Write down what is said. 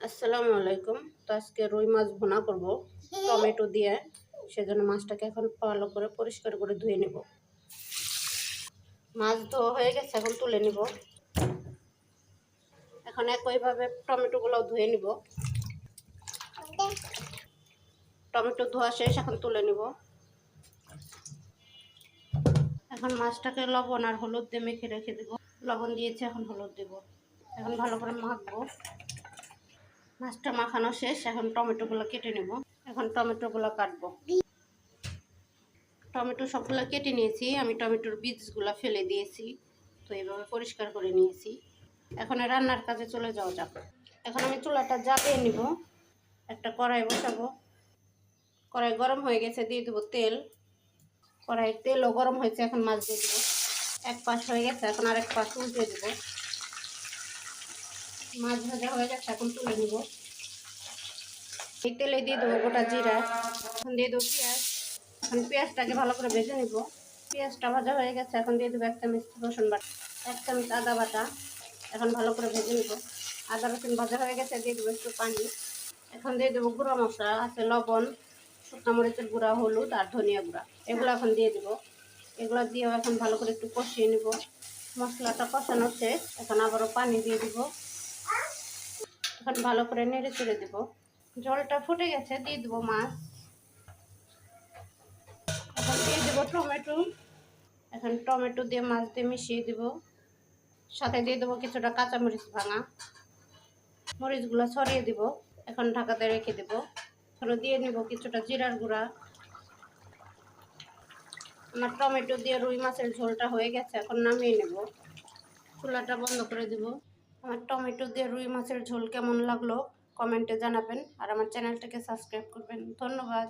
আসসালামু আলাইকুম। তো আজকে রুই মাছ ভুনা করব টমেটো দিয়ে। সেজন্য মাছটাকে এখন ভালো করে পরিষ্কার করে ধুয়ে নেব। মাছ ধোয়া হয়ে গেছে, এখন তুলে নিব। এখন একইভাবে টমেটোগুলো ধুয়ে নিব। টমেটো ধোয়া শেষ, এখন তুলে নিব। এখন মাছটাকে লবণ আর হলুদ দিয়ে মেখে রেখে দেব। লবণ দিয়েছি, এখন হলুদ দেব। এখন ভালো করে মাখবো। মাছটা মাখানো শেষ, এখন টমেটোগুলো কেটে নেব। এখন টমেটোগুলো কাটবো। টমেটো সবগুলো কেটে নিয়েছি, আমি টমেটোর বীজগুলো ফেলে দিয়েছি। তো এইভাবে পরিষ্কার করে নিয়েছি। এখন রান্নার কাজে চলে যাওয়া যাক। এখন আমি চুলাটা জ্বালিয়ে নিব। একটা কড়াই বসাবো। কড়াই গরম হয়ে গেছে, দিয়ে দেবো তেল। কড়াইয়ের তেলও গরম হয়েছে, এখন মাছ দিয়ে দেবো। এক পাশ হয়ে গেছে, এখন আরেক পাশ উল্টে দেবো। মাছ ভাজা হয়ে গেছে, এখন তুলে নিব। এই তেলে দিয়ে দেবো গোটা জিরা, এখন দিয়ে দেবো পেঁয়াজ। এখন পেঁয়াজটাকে ভালো করে ভেজে নিব। পেঁয়াজটা ভাজা হয়ে গেছে, এখন দিয়ে দেবো 1 চামচ রসুন বাটা, 1 চামচ আদা বাটা। এখন ভালো করে ভেজে নিব। আদা রসুন ভাজা হয়ে গেছে, দিয়ে দেবো একটু পানি। এখন দিয়ে দেবো গুঁড়ো মশলা, আছে লবণ, শুকনো মরিচের গুঁড়া, হলুদ আর ধনিয়া গুঁড়া। এগুলো এখন দিয়ে দেবো। এগুলো দিয়েও এখন ভালো করে একটু কষিয়ে নিব। মশলাটা কষানো শেষ, এখন আবারও পানি দিয়ে দিব। এখন ভালো করে নেড়ে চেড়ে দেবো। জলটা ফুটে গেছে, দিয়ে দেবো মাছ। এখন দিয়ে দেবো টমেটো। এখন টমেটো দিয়ে মাছ দিয়ে মিশিয়ে দেব। সাথে দিয়ে দেবো কিছুটা কাঁচামরিচ ভাঙা। মরিচগুলো ছড়িয়ে দিব। এখন ঢাকাতে রেখে দেব। এখন দিয়ে নিব কিছুটা জিরার গুঁড়া। আমার টমেটো দিয়ে রুই মাছের ঝোলটা হয়ে গেছে, এখন নামিয়ে নেব। চুলাটা বন্ধ করে দেব। আমার টমেটো দিয়ে রুই মাছের ঝোল কেমন লাগলো কমেন্টে জানাবেন, আর আমার চ্যানেলটাকে সাবস্ক্রাইব করবেন। ধন্যবাদ।